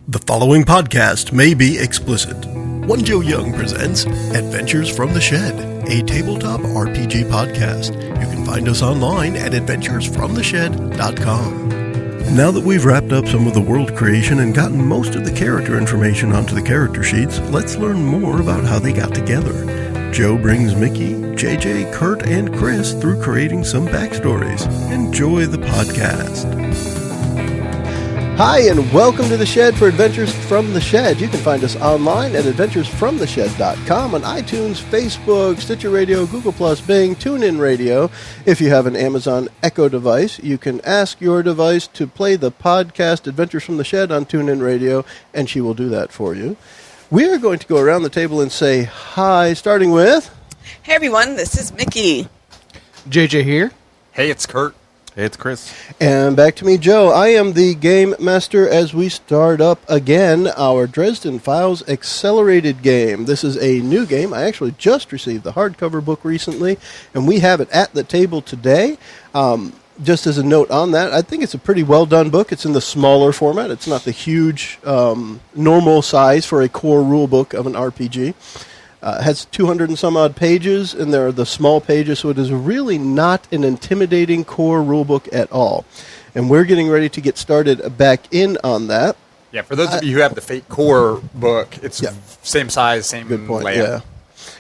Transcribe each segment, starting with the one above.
The following podcast may be explicit. One Joe Young presents Adventures from the Shed, a tabletop RPG podcast. You can find us online at adventuresfromtheshed.com. Now that we've wrapped up some of the world creation and gotten most of the character information onto the character sheets, let's learn more about how they got together. Joe brings Mickie, JJ, Kurt, and Chris through creating some backstories. Enjoy the podcast. Hi, and welcome to The Shed for Adventures from the Shed. You can find us online at adventuresfromtheshed.com, on iTunes, Facebook, Stitcher Radio, Google+, Bing, TuneIn Radio. If you have an Amazon Echo device, you can ask your device to play the podcast Adventures from the Shed on TuneIn Radio, and she will do that for you. We are going to go around the table and say hi, starting with... Hey everyone, this is Mickie. JJ here. Hey, it's Kurt. Hey, it's Chris. And back to me, Joe. I am the Game Master as we start up again our Dresden Files Accelerated game. This is a new game. I actually just received the hardcover book recently, and we have it at the table today. Just as a note on that, I think it's a pretty well-done book. It's in the smaller format. It's not the huge normal size for a core rule book of an RPG. It has 200 and some odd pages, and there are the small pages, so it is really not an intimidating core rulebook at all. And we're getting ready to get started back in on that. Yeah, for those of you who have the Fate Core book, it's same size, same Good point, layout.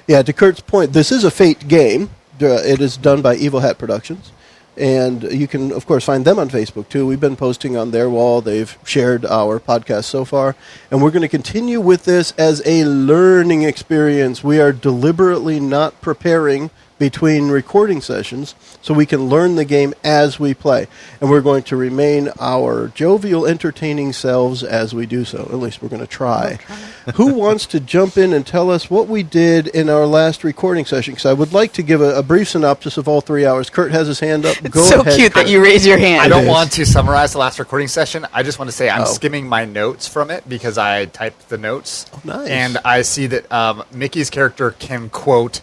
Yeah, to Kurt's point, this is a Fate game. It is done by Evil Hat Productions. And you can, of course, find them on Facebook, too. We've been posting on their wall. They've shared our podcast so far. And we're going to continue with this as a learning experience. We are deliberately not preparing between recording sessions so we can learn the game as we play. And we're going to remain our jovial, entertaining selves as we do so. At least we're going to try. Who wants to jump in and tell us what we did in our last recording session? Because I would like to give a brief synopsis of all 3 hours. Kurt has his hand up. It's so ahead. cute that you raise your hand. I don't want to summarize the last recording session. I just want to say I'm skimming my notes from it because I typed the notes. Oh, nice. And I see that Mickey's character can, quote,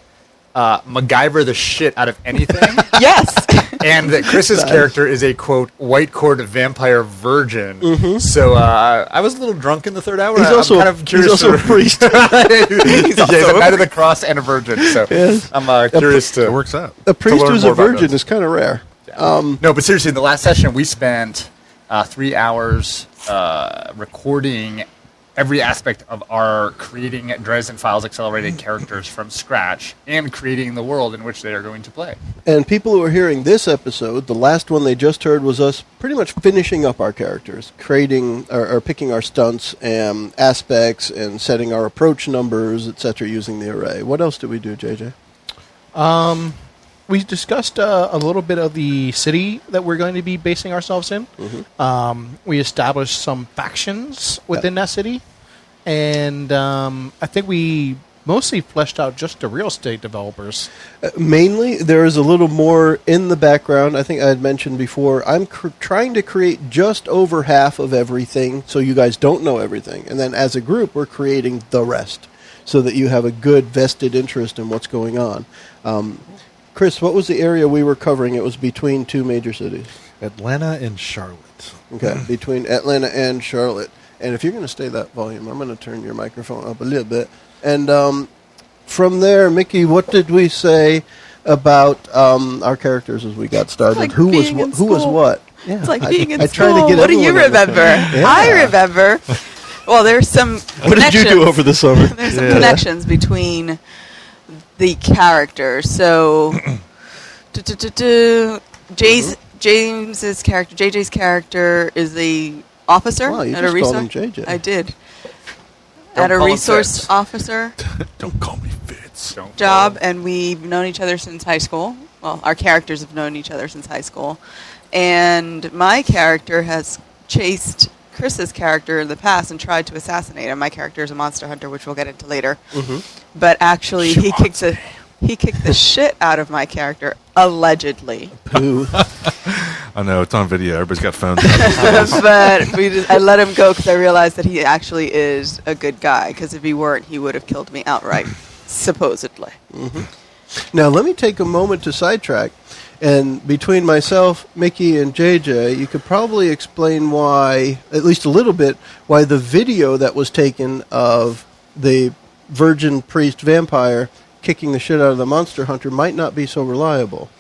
MacGyver the shit out of anything. Yes. And that Chris's character is a, quote, white-cord vampire virgin. Mm-hmm. So I was a little drunk in the third hour. He's also kind of curious. He's also a priest. He's a Knight of the Cross and a virgin. So yes. I'm curious to... It works out. A priest who's a virgin is kind of rare. Yeah. No, but seriously, in the last session, we spent 3 hours recording every aspect of our creating Dresden Files Accelerated characters from scratch and creating the world in which they are going to play. And people who are hearing this episode, the last one they just heard was us pretty much finishing up our characters, creating or picking our stunts and aspects and setting our approach numbers, etc., using the array. What else did we do, JJ? We discussed a little bit of the city that we're going to be basing ourselves in. Mm-hmm. We established some factions within that city. And I think we mostly fleshed out just the real estate developers. Mainly, there is a little more in the background. I think I had mentioned before, I'm trying to create just over half of everything so you guys don't know everything. And then as a group, we're creating the rest so that you have a good vested interest in what's going on. Chris, what was the area we were covering? It was between two major cities. Atlanta and Charlotte. Okay, between Atlanta and Charlotte. And if you're going to stay that volume, I'm going to turn your microphone up a little bit. And from there, Mickie, what did we say about our characters as we got started? Like who was what? Yeah, it's like being in I school. Try to get what do you remember? Yeah. I remember. Well, there's some What did you do over the summer? There's some connections between the characters. So, JJ's character is the officer at a resource. JJ. I did. Don't at a call him resource Fitz. officer Don't call me Fitz. job, and we've known each other since high school. Well, our characters have known each other since high school, and my character has chased Chris's character in the past and tried to assassinate him. My character is a monster hunter, which we'll get into later. Mm-hmm. But actually, he kicked the shit out of my character, allegedly. I know, it's on video. Everybody's got phones. But I let him go because I realized that he actually is a good guy, because if he weren't, he would have killed me outright, supposedly. Mm-hmm. Now, let me take a moment to sidetrack. And between myself, Mickie, and JJ, you could probably explain why, at least a little bit, why the video that was taken of the virgin priest vampire kicking the shit out of the monster hunter might not be so reliable.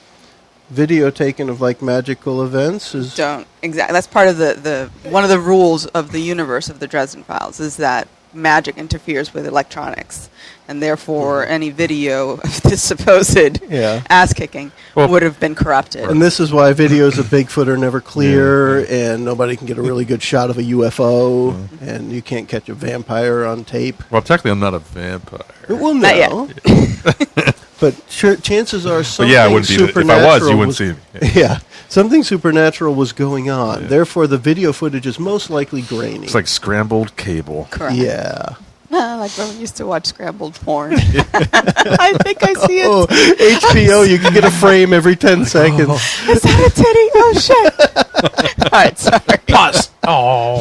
Video taken of like magical events is Don't exactly. That's part of the one of the rules of the universe of the Dresden Files is that magic interferes with electronics, and therefore any video of this supposed ass kicking would have been corrupted. And this is why videos of Bigfoot are never clear, and nobody can get a really good shot of a UFO, and you can't catch a vampire on tape. Well, technically, I'm not a vampire. Well, Not no. But chances are But something yeah, I wouldn't be. If supernatural I was, you wouldn't see me. Yeah, something supernatural was going on. Therefore, the video footage is most likely grainy. It's like scrambled cable. Correct. Yeah. Like when we used to watch scrambled porn. I think I see it. Oh, HBO, you can get a frame every 10 seconds. Is that a titty? Oh, shit. All right, sorry. Pause. Oh.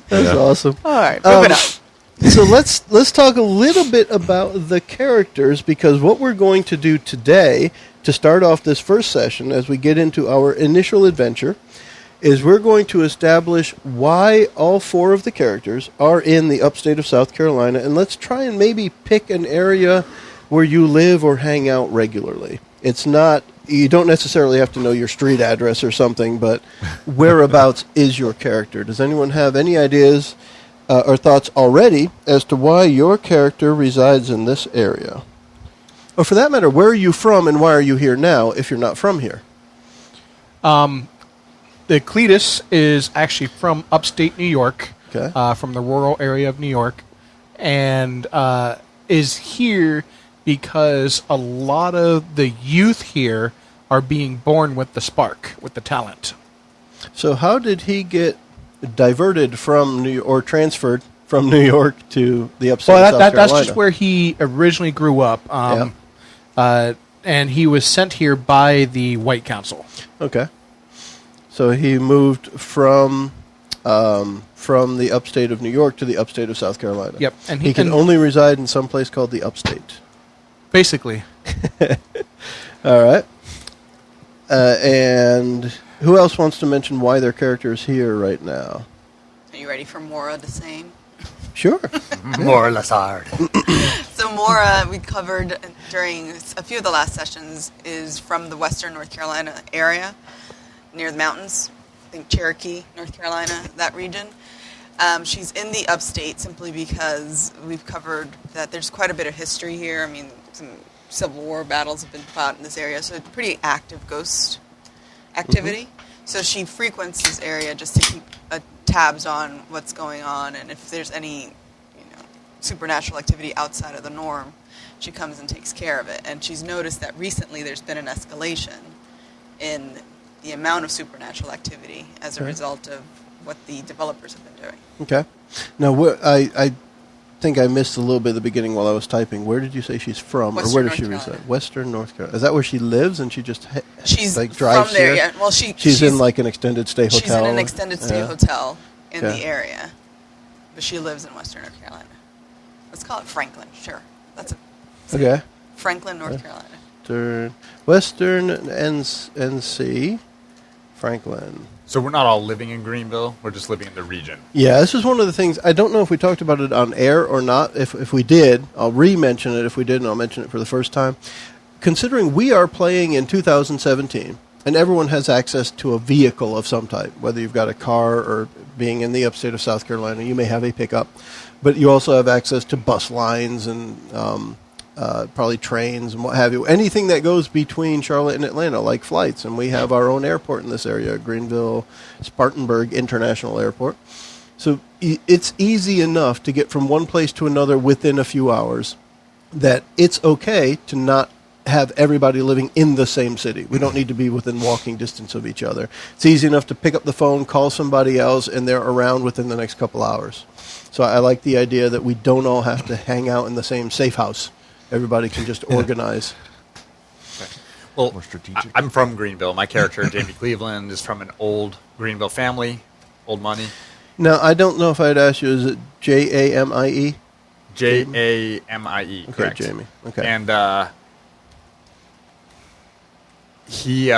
That's awesome. All right, moving on. So let's talk a little bit about the characters, because what we're going to do today to start off this first session as we get into our initial adventure is we're going to establish why all 4 of the characters are in the upstate of South Carolina, and let's try and maybe pick an area where you live or hang out regularly. It's not, you don't necessarily have to know your street address or something, but whereabouts is your character? Does anyone have any ideas or thoughts already as to why your character resides in this area? Or for that matter, where are you from and why are you here now if you're not from here? The Cletus is actually from upstate New York, Okay. From the rural area of New York, and is here because a lot of the youth here are being born with the spark, with the talent. So how did he get diverted from New York, or transferred from New York to the upstate of South Carolina? That's just where he originally grew up, and he was sent here by the White Council. Okay. So he moved from the upstate of New York to the upstate of South Carolina. Yep, and he can only reside in some place called the upstate. Basically. All right. And who else wants to mention why their character is here right now? Are you ready for Mora the same? Sure. More or less hard. So Mora, we covered during a few of the last sessions, is from the western North Carolina area, near the mountains. I think Cherokee, North Carolina, that region. She's in the upstate simply because we've covered that there's quite a bit of history here. I mean, some Civil War battles have been fought in this area, so it's pretty active ghost activity. Mm-hmm. So she frequents this area just to keep tabs on what's going on, and if there's any supernatural activity outside of the norm, she comes and takes care of it. And she's noticed that recently there's been an escalation in the amount of supernatural activity as a result of what the developers have been doing. Okay. Now, I think I missed a little bit at the beginning while I was typing. Where did you say she's from, or where does she reside? Western North Carolina. Is that where she lives, and she just she's like drives from there? here? Yeah. Well, she's in like an extended stay hotel. She's in an extended stay hotel in the area, but she lives in Western North Carolina. Let's call it Franklin. Sure, that's okay. Franklin, North Carolina. Western NC, Franklin. So we're not all living in Greenville. We're just living in the region. Yeah, this is one of the things. I don't know if we talked about it on air or not. If we did, I'll re-mention it. If we didn't, I'll mention it for the first time. Considering we are playing in 2017, and everyone has access to a vehicle of some type, whether you've got a car or being in the upstate of South Carolina, you may have a pickup. But you also have access to bus lines and probably trains and what have you. Anything that goes between Charlotte and Atlanta, like flights. And we have our own airport in this area, Greenville, Spartanburg International Airport. So it's easy enough to get from one place to another within a few hours that it's okay to not have everybody living in the same city. We don't need to be within walking distance of each other. It's easy enough to pick up the phone, call somebody else, and they're around within the next couple hours. So I like the idea that we don't all have to hang out in the same safe house. Everybody can just organize. Well, more strategic. I'm from Greenville. My character, Jamie Cleveland, is from an old Greenville family, old money. Now, I don't know if I'd ask you, is it Jamie? Jamie, Okay, correct. Jamie. Okay. And he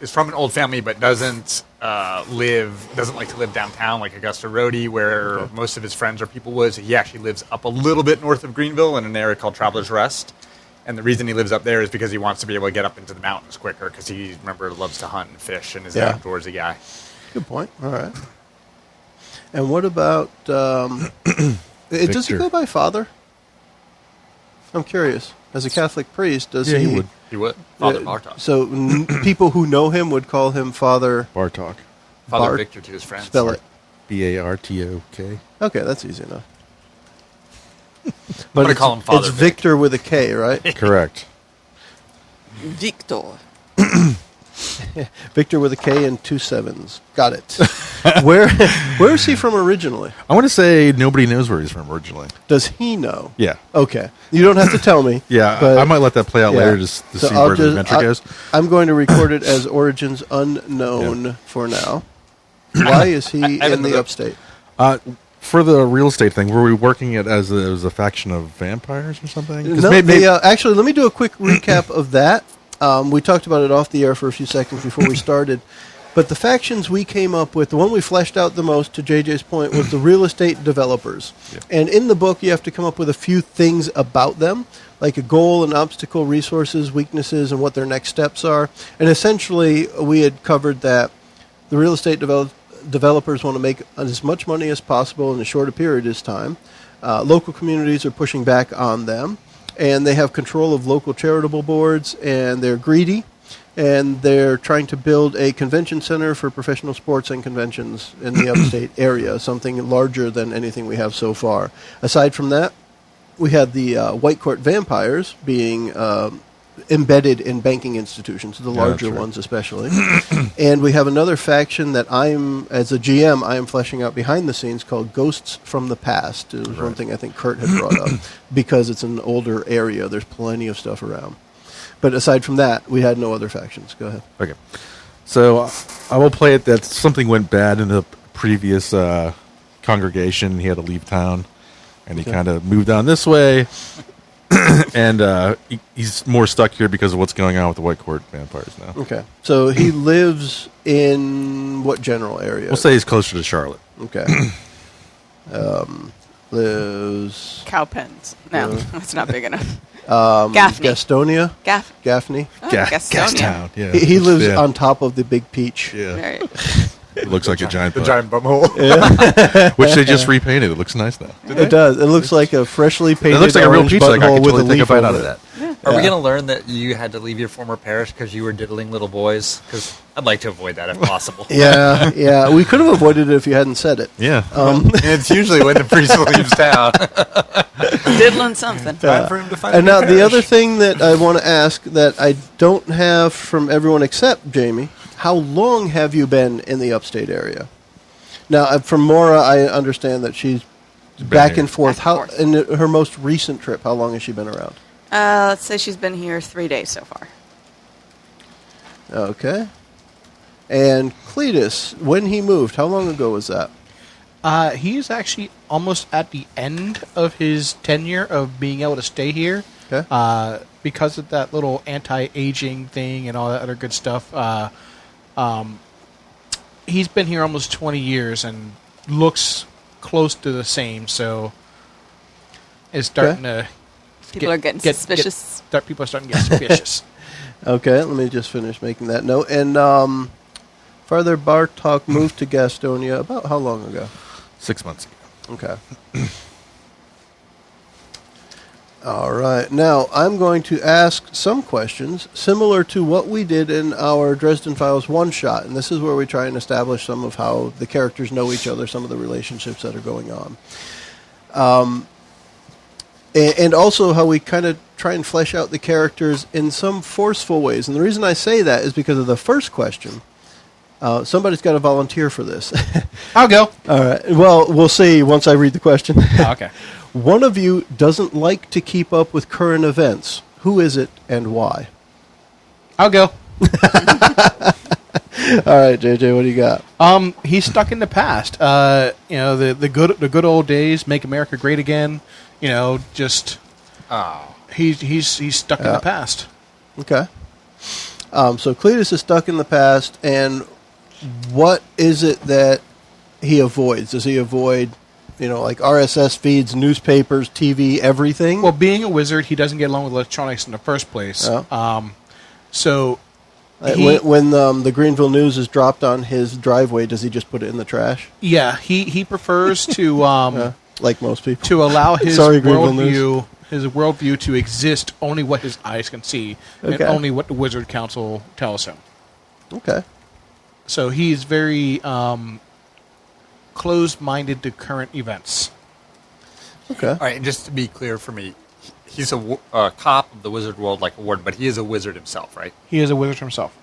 is from an old family, but doesn't like to live downtown like Augusta Roadie, where most of his friends or people was. He actually lives up a little bit north of Greenville in an area called Travelers Rest. And the reason he lives up there is because he wants to be able to get up into the mountains quicker, because he, remember, loves to hunt and fish and is an outdoorsy guy. Good point. All right. And what about, does he go by father? I'm curious. As a Catholic priest, does he? He would. He would. Father Bartok. So people who know him would call him Father Bartok. Father Bart- Victor to his friends. Spell it. Bartok. Okay, that's easy enough. I'm going to call him Father It's Vic. Victor with a K, right? Correct. Victor. Victor with a K and 2 sevens. Got it. Where is he from originally? I want to say nobody knows where he's from originally. Does he know? Yeah. Okay. You don't have to tell me. Yeah, but I might let that play out later just to see where the adventure goes. I'm going to record it as origins unknown for now. Why is he in the upstate? For the real estate thing, were we working it as a faction of vampires or something? No, actually, let me do a quick recap of that. We talked about it off the air for a few seconds before we started. But the factions we came up with, the one we fleshed out the most, to JJ's point, was the real estate developers. Yeah. And in the book, you have to come up with a few things about them, like a goal, an obstacle, resources, weaknesses, and what their next steps are. And essentially, we had covered that the real estate developers want to make as much money as possible in as short a period as time. Local communities are pushing back on them, and they have control of local charitable boards, and they're greedy, and they're trying to build a convention center for professional sports and conventions in the upstate area, something larger than anything we have so far. Aside from that, we had the White Court vampires being embedded in banking institutions, the larger ones especially. And we have another faction that as a GM, I am fleshing out behind the scenes called Ghosts from the Past. It was one thing I think Kurt had brought up, because it's an older area. There's plenty of stuff around. But aside from that, we had no other factions. Go ahead. Okay. So I will play it that something went bad in the previous congregation. He had to leave town, and he kind of moved on this way. And he's more stuck here because of what's going on with the White Court vampires now. Okay. So he lives in what general area? We'll say he's closer to Charlotte. Okay. Lives... Cow pens. No, that's not big enough. Gaffney. Gastonia? Gaffney? Oh, Gastonia. Gastown. Yeah. He lives on top of the Big Peach. Yeah. Right. It looks like a giant The butt, giant bumhole. which they just repainted. It looks nice now. It does. It looks like a freshly painted It looks like a real orange pizza. Like I butthole could with totally a take a leaf bite out over of it. that. Are we going to learn that you had to leave your former parish because you were diddling little boys? Because I'd like to avoid that if possible. Yeah. We could have avoided it if you hadn't said it. Yeah. And it's usually when the priest leaves town. Diddling something. Time for him to find And a now new the parish. other thing that I want to ask that I don't have from everyone except Jamie, how long have you been in the upstate area? Now, from Maura, I understand that she's back here. and forth. Back and forth. In her most recent trip, how long has she been around? Let's say she's been here 3 days so far. Okay. And Cletus, when he moved, how long ago was that? He's actually almost at the end of his tenure of being able to stay here. Okay. Because of that little anti-aging thing and all that other good stuff. He's been here almost 20 years and looks close to the same, so it's starting to... People are getting suspicious. People are starting to get suspicious. Okay, let me just finish making that note. And Father Bartok moved to Gastonia about how long ago? 6 months ago. Okay. All right. Now, I'm going to ask some questions similar to what we did in our Dresden Files one-shot. And this is where we try and establish some of how the characters know each other, some of the relationships that are going on. And also how we kind of try and flesh out the characters in some forceful ways. And the reason I say that is because of the first question. Somebody's got to volunteer for this. I'll go. All right. Well, we'll see once I read the question. Oh, okay. One of you doesn't like to keep up with current events. Who is it and why? I'll go. All right, JJ, what do you got? He's stuck in the past. The good old days, make America great again. Just he's stuck in the past. Okay. So Cletus is stuck in the past, and what is it that he avoids? Does he avoid, like RSS feeds, newspapers, TV, everything? Well, being a wizard, he doesn't get along with electronics in the first place. Oh. So when the Greenville News is dropped on his driveway, does he just put it in the trash? yeah, he prefers to Like most people. to allow his Sorry, Greenville News. worldview to exist only what his eyes can see and Okay. only what the Wizard Council tells him. Okay. So he's very closed-minded to current events. Okay. All right, and just to be clear for me, he's a cop of the Wizard World like award, but he is a wizard himself, right? He is a wizard himself.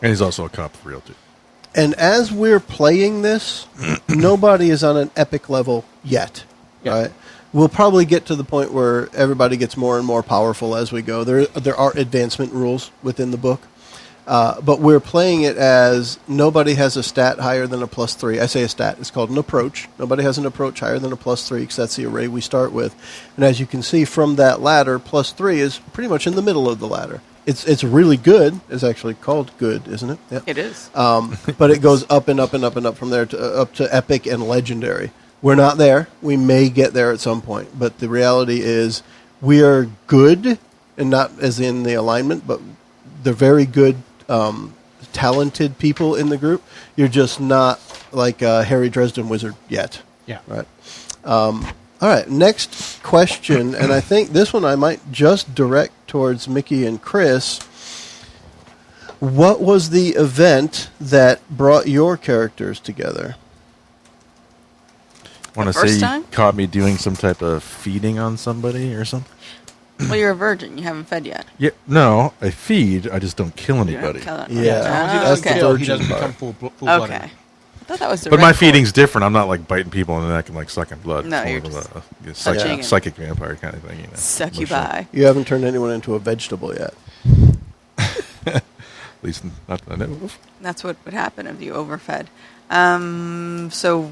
And he's also a cop for real, too. And as we're playing this, nobody is on an epic level yet. Yeah. Right? We'll probably get to the point where everybody gets more and more powerful as we go. There are advancement rules within the book. But we're playing it as nobody has a stat higher than a +3. I say a stat. It's called an approach. Nobody has an approach higher than a +3 because that's the array we start with. And as you can see from that ladder, +3 is pretty much in the middle of the ladder. It's really good. It's actually called good, isn't it? Yeah. It is. But it goes up and up and up and up from there to up to epic and legendary. We're not there. We may get there at some point. But the reality is we are good, and not as in the alignment, but they're very good, talented people in the group. You're just not like a Harry Dresden wizard yet. Yeah. Right. All right, next question, and I think this one I might just direct towards Mickie and Chris. What was the event that brought your characters together? I want to first say time? you caught me doing some type of feeding on somebody or something. Well, you're a virgin. You haven't fed yet. Yeah, no, I feed. I just don't kill You don't anybody. kill it. Yeah. As long as he Oh, doesn't okay. kill, he Virgin doesn't part. become full-blooded. Okay. I thought that was the But red my cord. feeding's different. I'm not like biting people in the neck and like sucking blood. No, It's you're more of just a touching and- psychic vampire kind of thing. You know. Succubi. You haven't turned anyone into a vegetable yet. At least not that I know of. That's what would happen if you overfed. So,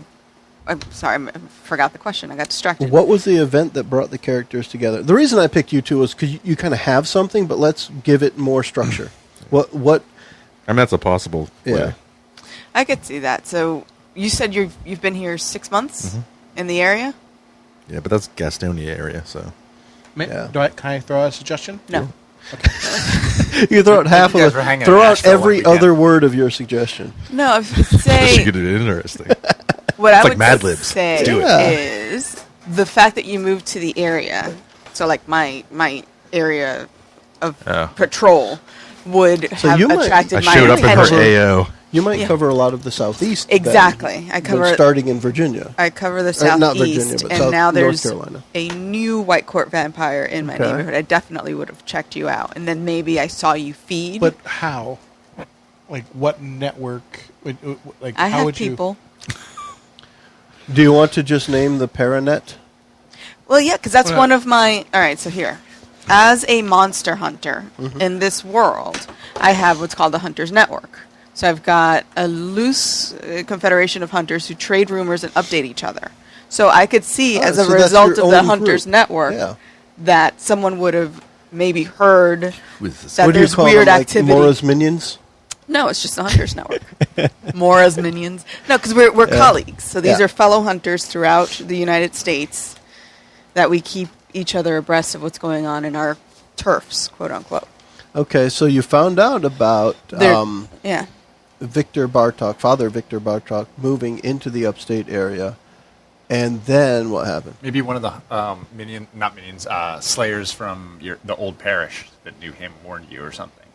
I'm sorry, I forgot the question. I got distracted. What was the event that brought the characters together? The reason I picked you two was because you kind of have something, but let's give it more structure. What? I mean, that's a possible Yeah. way. I could see that. So, you said you've been here 6 months in the area? Yeah, but that's Gastonia area, so. Yeah. Can I throw out a suggestion? No. You throw out half You of guys were it. hanging Throw in out Nashville one every weekend. other word of your suggestion. No, if you This say should get it interesting. what I It's like would Mad Libs. say Let's do it. is the fact that you moved to the area. So, like my area of Oh. patrol would have you might- attracted I my showed up in her attention. AO. You might Yeah. cover a lot of the southeast. then, Exactly. I but cover starting in Virginia. I cover the Not southeast, Virginia, but and South- now North there's Carolina. a new white court vampire in my Okay. neighborhood. I definitely would have checked you out, and then maybe I saw you feed. But how? Like, what network? Like, I how have would people. Do you want to just name the Paranet? Well, yeah, because that's Well, one of my. All right, so here, as a monster hunter in this world, I have what's called the Hunters Network. So I've got a loose confederation of hunters who trade rumors and update each other. So I could see, Oh, as so a that's result your of the own Hunters group. Network, Yeah. that someone would have maybe heard With this- that What do you there's call weird them, like activity. Mora's minions? No, it's just the Hunters Network. Mora's minions. No, because we're Yeah. colleagues. So these Yeah. are fellow hunters throughout the United States that we keep each other abreast of what's going on in our turfs, quote unquote. Okay, so you found out about Yeah. Victor Bartok, Father Victor Bartok, moving into the upstate area, and then what happened? Maybe one of the slayers from the old parish that knew him warned you or something.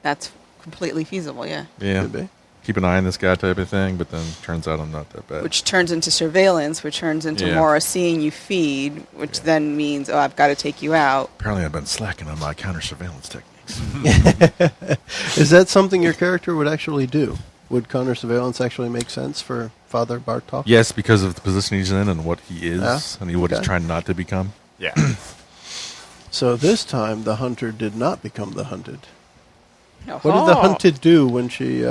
That's completely feasible, yeah. Yeah. Could be. Keep an eye on this guy type of thing, but then turns out I'm not that bad. Which turns into surveillance, which turns into Yeah. Mora seeing you feed, which then means, oh, I've got to take you out. Apparently I've been slacking on my counter-surveillance techniques. Is that something your character would actually do? Would counter-surveillance actually make sense for Father Bartok? Yes, because of the position he's in and what he is, Yeah. and what he's Okay. trying not to become. Yeah. So this time the hunter did not become the hunted. Oh. What did the hunted do when she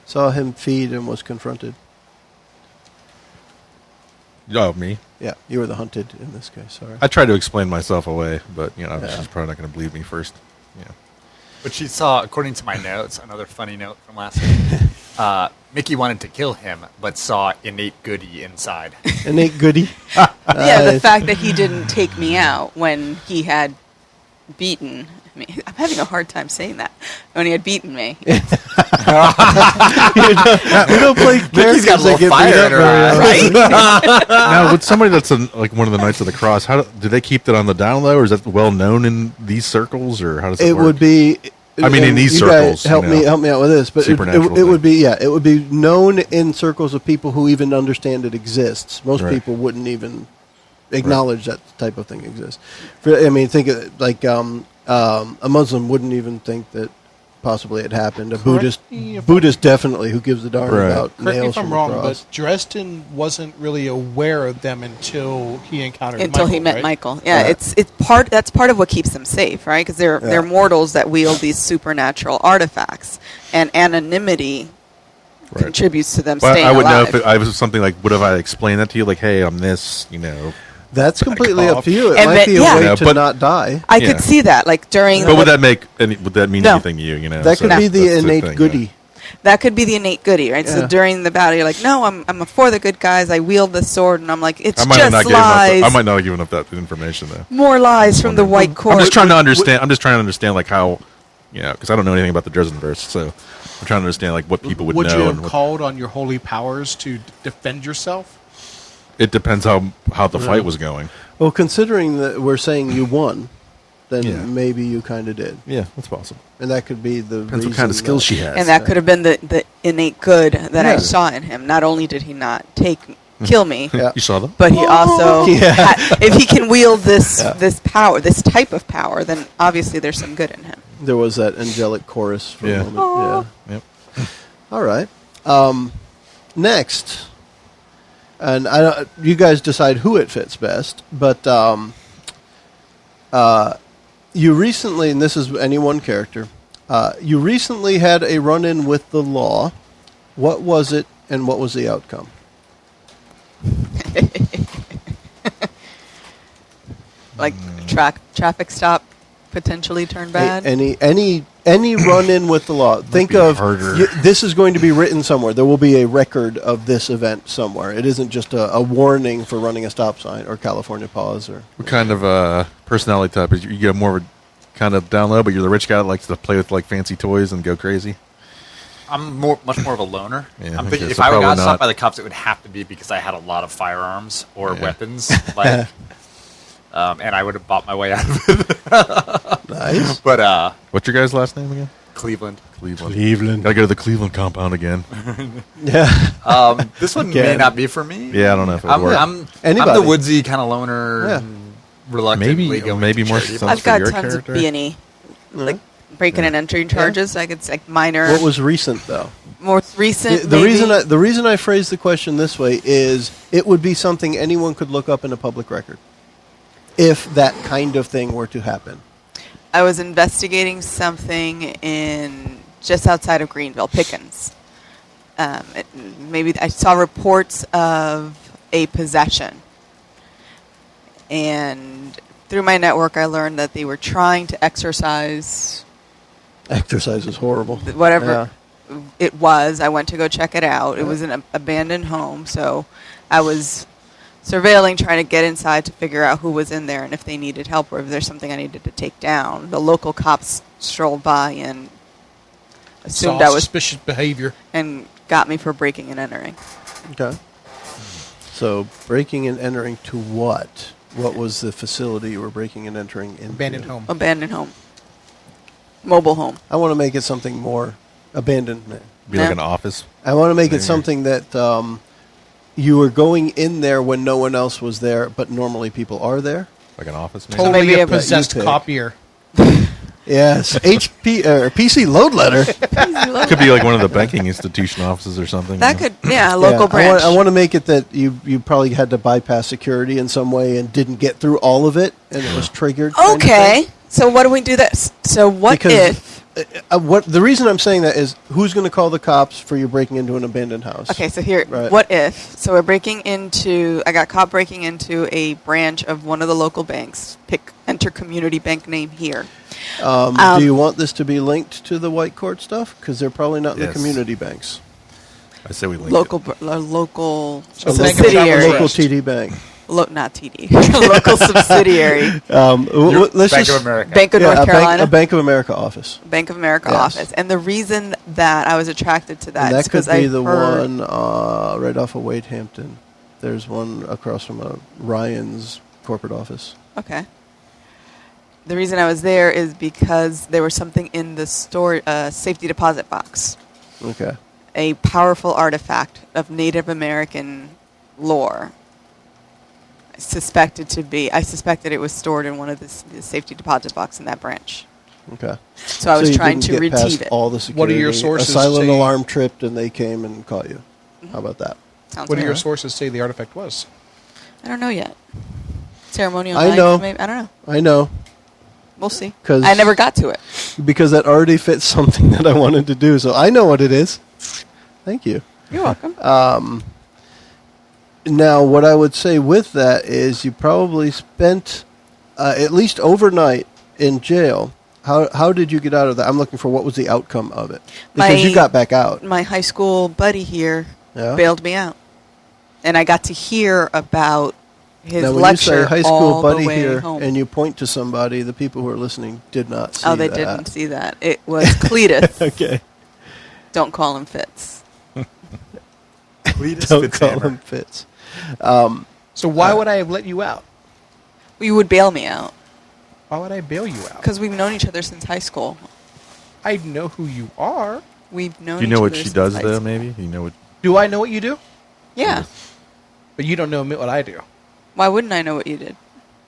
saw him feed and was confronted? Oh, me? Yeah, you were the hunted in this case, sorry. I tried to explain myself away, but, Yeah. she's probably not going to believe me first. Yeah. But she saw, according to my notes, another funny note from last week. Mickie wanted to kill him, but saw innate goody inside. Innate goody. Yeah, the fact that he didn't take me out when he had beaten me. I'm having a hard time saying that. When he had beaten me. We don't play Mickey's got a characters that little get fire beat in up her very eye. often. Now, with somebody that's like one of the Knights of the Cross, do they keep that on the down low, or is that well known in these circles, or how does it work? It would be. I mean, in and these you guys circles, help me out with this. But Supernatural it would be it would be known in circles of people who even understand it exists. Most Right. people wouldn't even acknowledge that type of thing exists. I mean, think of it like a Muslim wouldn't even think that possibly it happened. A Buddhist definitely, who gives a darn Right. about Correct me nails if I'm from the wrong, cross. but Dresden wasn't really aware of them until he encountered Until he met right? Michael. Yeah, Right. it's part. That's part of what keeps them safe, right? Because they're mortals that wield these supernatural artifacts, and anonymity Right. contributes to them Well, staying I would alive. know if I was something like, would have I explained that to you? Like, hey, I'm this, That's completely up off. to you. It And might that- be a yeah. way Yeah, to but- not die. I Yeah. could see that, like during. But would that mean No. anything to you? That could No. be the That's innate thing, goody. That could be the innate goody, right? Yeah. So during the battle, you're like, no, I'm for the good guys. I wield the sword, and I'm like, it's I might just not lies. I might not have given up that information though. More lies from the White Court. I'm just trying to understand. I'm just trying to understand like how, because I don't know anything about the Dresden verse, so I'm trying to understand like what people would Would know. you And have what, called on your holy powers to defend yourself? it depends how the fight was going. Well, considering that we're saying you won, then Yeah. maybe you kind of did. Yeah, that's possible. And that could be the Depends what reason kind of skills she has. and that could have been the innate good that I Yeah. saw in him. Not only did he not kill me, Yeah. You saw them? but he also, Yeah. if he can wield this power, this type of power, then obviously there's some good in him. There was that angelic chorus for Yeah. a moment. Yep. Yeah. All right. Next, and you guys decide who it fits best, but you recently, and this is any one character, you recently had a run-in with the law. What was it, and what was the outcome? Like traffic stop potentially turned bad. Any run-in with the law. Think be of harder. this is going to be written somewhere. There will be a record of this event somewhere. It isn't just a warning for running a stop sign or California pause or. What kind of personality type is you? Get more of a kind of down low, but you're the rich guy that likes to play with like fancy toys and go crazy. I'm much more of a loner. Yeah, I'm thinking okay, if so I got probably stopped not. by the cops, it would have to be because I had a lot of firearms or Yeah. weapons, like, and I would have bought my way out of it. Nice. But What's your guy's last name again? Cleveland. Cleveland. Gotta go to the Cleveland compound again. Yeah. This one Again. may not be for me. Yeah, I don't know if it would work. I'm Anybody. the woodsy kind of loner. Yeah. Reluctantly Maybe going more to charity. some- I've for got your tons character? of B&E, like breaking and entering charges. I could say minor. What was recent though? more recent? The maybe? reason I phrased the question this way is it would be something anyone could look up in a public record, if that kind of thing were to happen. I was investigating something in just outside of Greenville, Pickens. Maybe I saw reports of a possession, and through my network, I learned that they were trying to exorcise Exercise is horrible. whatever it was. I went to go check it out. It was an abandoned home, so I was surveilling, trying to get inside to figure out who was in there and if they needed help or if there's something I needed to take down. The local cops strolled by and assumed I was suspicious behavior. and got me for breaking and entering. Okay. So breaking and entering to what? What was the facility you were breaking and entering into? Abandoned home. Abandoned home. Mobile home. I want to make it something more abandonment. Be like Yeah. an office. I want to make it Maybe. something that you were going in there when no one else was there, but normally people are there. Like an office. Maybe? Totally maybe a a- possessed you pick. copier. Yes, PC load letter. Could be like one of the banking institution offices or something. That could, a local Yeah, branch. I want to make it that you probably had to bypass security in some way and didn't get through all of it, and it was triggered. kind of Okay, thing. so what do we do this? So what Because if? what the reason I'm saying that is who's going to call the cops for you breaking into an abandoned house? Okay, so here, Right. what if? So I got caught breaking into a branch of one of the local banks, pick enter community bank name here. Do you want this to be linked to the White Court stuff? Because they're probably not in the Yes. community banks. I say we link Local, it. local So subsidiary. Local TD Bank. Not TD. Local subsidiary. Let's Bank just of America. Bank of North a Carolina. Bank of America office. Bank of America Yes. office. And the reason that I was attracted to that And is that could because I be the heard, one right off of Wade Hampton. There's one across from Ryan's corporate office. Okay. The reason I was there is because there was something in the store safety deposit box. Okay. A powerful artifact of Native American lore. I suspected it was stored in one of the safety deposit box in that branch. Okay. So I was you trying didn't to get past retrieve it. all the security. What are your sources A silent say- alarm tripped, and they came and caught you. How about that? Sounds What do right. your sources say the artifact was? I don't know yet. Ceremonial I night, know. maybe? I don't know. I know, We'll see. 'Cause- I never got to it. because that already fits something that I wanted to do. So I know what it is. Thank you. You're welcome. Now, what I would say with that is you probably spent at least overnight in jail. How did you get out of that? I'm looking for what was the outcome of it. Because you got back out. My high school buddy here Yeah? bailed me out. And I got to hear about his Now, when lecture you say high school all buddy the way here home. and you point to somebody, the people who are listening did not see Oh, they that. didn't see that. It was Cletus. Okay. Don't call him Fitz. Cletus Don't call Fitzhammer. him Fitz. So why would I have let you out? You would bail me out Why would I bail you out? because we've known each other since high school. I know who you are. We've known. Do you know each what other she since does high though? school. Maybe you know what. Do I know what you do? Yeah. But you don't know what I do. Why wouldn't I know what you did?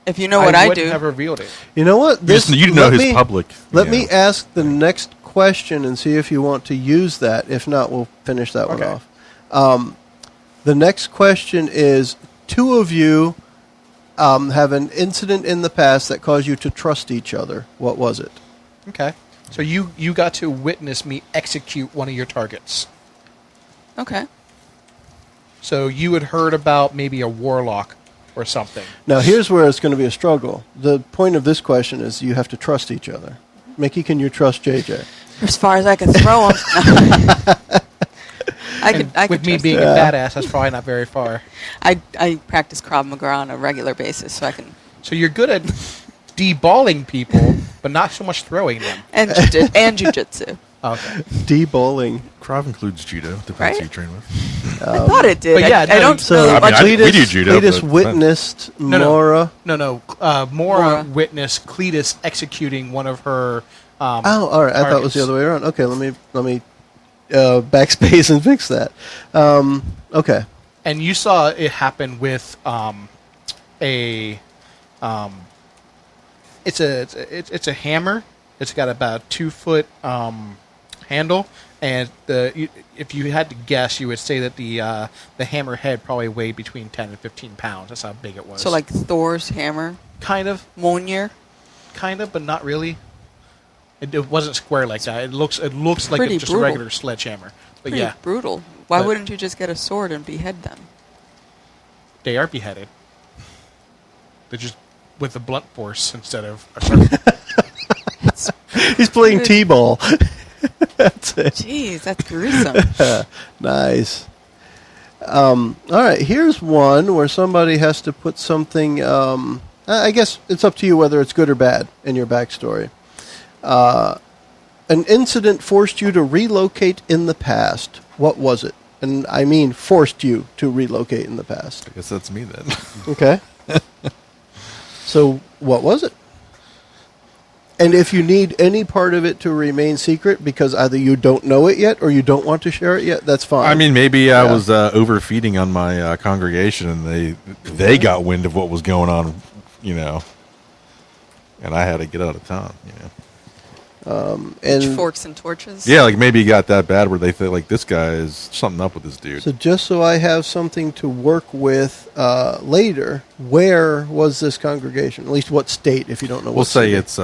If you know what I wouldn't do, have revealed it. You know what? You know let his me- public. Let you me know. ask the next question and see if you want to use that. If not, we'll finish that one Okay. off. The next question is, two of you have an incident in the past that caused you to trust each other. What was it? Okay. So you got to witness me execute one of your targets. okay. So you had heard about maybe a warlock or something. Now, here's where it's going to be a struggle. The point of this question is you have to trust each other. Mickey, can you trust JJ? As far as I can throw him. I could. With me trust being him. a badass, that's probably not very far. I practice Krav Maga on a regular basis, so I can. So you're good at deballing people, but not so much throwing them. And jujitsu. Okay. De-bowling. Krav includes judo. Depends Right? who you train with. I thought it did. but yeah, I no, don't So know I mean, much. we do judo, Cletus but- witnessed No. Mora. No. Mora Mora. witnessed Cletus executing one of her. Oh, all right. I thought it was the targets. other way around. Okay, let me backspace and fix that. Okay. And you saw it happen with it's a hammer. It's got about a 2-foot handle, and if you had to guess, you would say that the hammer head probably weighed between 10 and 15 pounds. That's how big it was. So like Thor's hammer, kind of, Mjolnir. but not really. It wasn't square like that. It looks like Pretty it's just brutal. a regular sledgehammer. But Pretty yeah, brutal. Why But- wouldn't you just get a sword and behead them? they are beheaded. They're just with a blunt force instead of a circle. He's playing T-ball. That's it. Jeez, that's gruesome. Nice. All right, here's one where somebody has to put something. I guess it's up to you whether it's good or bad in your backstory. An incident forced you to relocate in the past. What was it? And I mean forced you to relocate in the past. I guess that's me then. Okay. So what was it? And if you need any part of it to remain secret because either you don't know it yet or you don't want to share it yet, that's fine. I mean, maybe I Yeah. was overfeeding on my congregation, and they got wind of what was going on, and I had to get out of town. and Pitchforks and torches. Yeah, like maybe it got that bad where they feel like this guy is something up with this dude. so just so I have something to work with later, where was this congregation? At least what state, if you don't know. We'll what say city. it's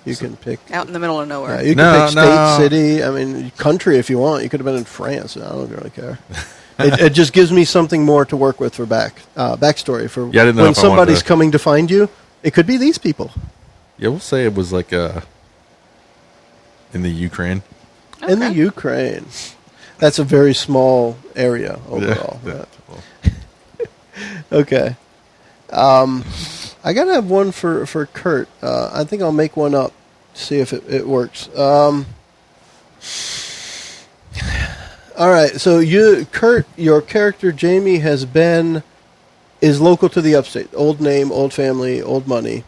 You can pick. Out in the middle of nowhere. Yeah, you can No, pick state, no. city. I mean, country if you want. You could have been in France. I don't really care. It just gives me something more to work with for backstory for Yeah, I didn't know when if I wanted somebody's to- coming to find you. It could be these people Yeah, we'll say it was like in the Ukraine. in the Okay. Ukraine. That's a very small area overall. Yeah, right? well, Okay. I gotta have one for Kurt. I think I'll make one up. See if it works. All right. So Kurt, your character Jamie is local to the upstate. Old name, old family, old money.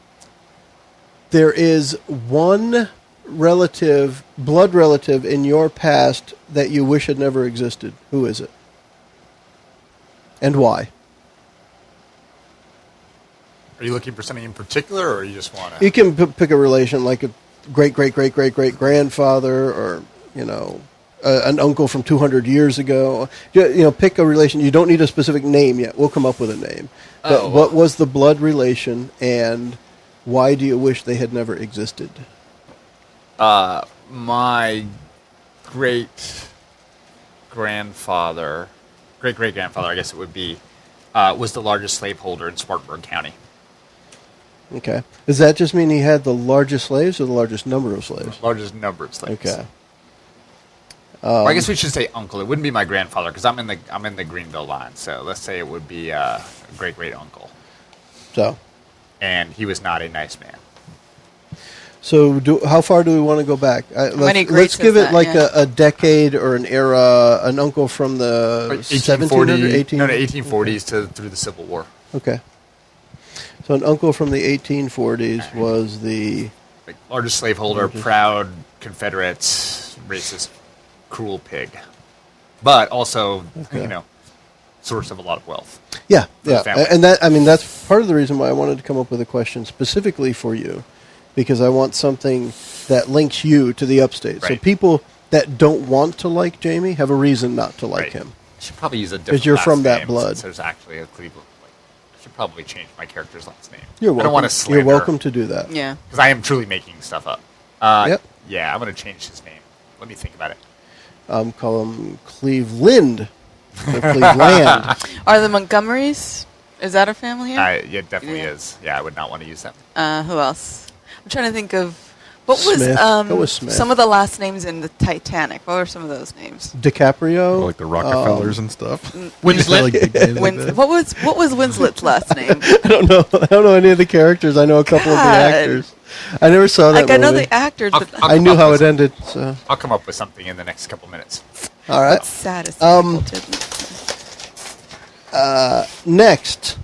There is one blood relative in your past that you wish had never existed. Who is it? And why? Are you looking for something in particular, or you just want to? You can pick a relation, like a great grandfather, or an uncle from 200 years ago. Pick a relation. You don't need a specific name yet. We'll come up with a name. But what was the blood relation, and why do you wish they had never existed? My great-grandfather, I guess it would be, was the largest slaveholder in Spartanburg County. Okay. Does that just mean he had the largest slaves or the largest number of slaves? Largest number of slaves. Okay. Or I guess we should say uncle. It wouldn't be my grandfather because I'm in the Greenville line. So let's say it would be a great uncle, So and he was not a nice man. how far do we want to go back? many Let's greats give is it that, like yeah. a decade or an era, an uncle from the 1700s, 1840s through the Civil War. Okay. So an uncle from the 1840s was the... Like largest slaveholder, proud Confederate, racist, cruel pig, but also source of a lot of wealth. Yeah, the yeah. family. And that's part of the reason why I wanted to come up with a question specifically for you, because I want something that links you to the upstate. So Right. people that don't want to like Jamie have a reason not to like Right. him. I should probably use a different you're last from that name blood. since there's actually a Cleveland. I should probably change my character's last name. You're I welcome. don't want to slander. You're welcome to do that. Yeah. Because I am truly making stuff up. Yep. Yeah, I'm going to change his name. Let me think about it. Call him Cleveland. Or Cleveland. Are the Montgomerys? Is that a family here? Yeah, it definitely Yeah. is. Yeah, I would not want to use them. Who else? I'm trying to think of what was Smith. Go with Smith. some of the last names in the Titanic. What were some of those names? DiCaprio. like the Rockefellers and stuff. Winslet. Like big names like that. What was Winslet's last name? I don't know any of the characters. I know a couple of the God. actors. I never saw that Like I know movie. the actors, but I'll I come knew up how with it ended. So. I'll come up with something in the next couple minutes. All right. saddest. Next,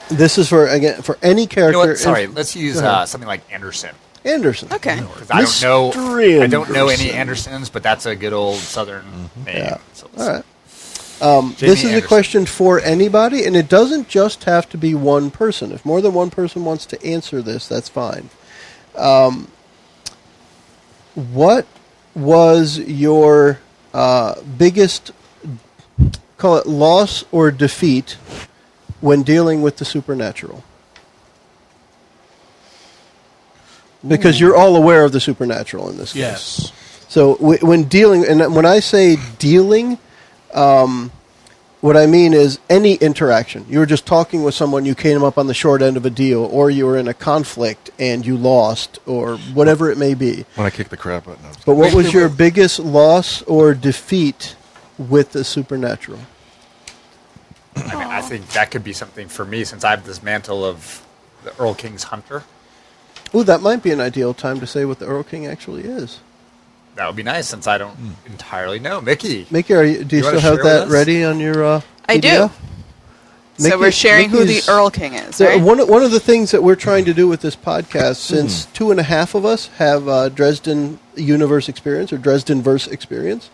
this is for any You character. know what? Sorry, let's use Go ahead. something like Anderson. Anderson. Okay. Because I don't know any Anderson. Andersons, but that's a good old Southern name. Yeah. So All right. Jamie This is a Anderson. question for anybody, and it doesn't just have to be one person. If more than one person wants to answer this, that's fine. What was your biggest, call it loss or defeat, when dealing with the supernatural? Because you're all aware of the supernatural in this case. Yes. So when dealing, and when I say dealing, what I mean is any interaction. You were just talking with someone, you came up on the short end of a deal, or you were in a conflict and you lost, or whatever it may be. When I kick the crap out. No. But what was your biggest loss or defeat with the supernatural? I mean, I think that could be something for me since I have this mantle of the Earl King's hunter. Ooh, that might be an ideal time to say what the Earl King actually is. That would be nice since I don't entirely know. Mickey. Mickey, do you You wanna still have share that with us? ready on your I do. PDF? So we're sharing who the Mickey's- Earl King is, So right? one of the things that we're trying to do with this podcast, since 2.5 of us have Dresden Universe experience or Dresden Verse experience,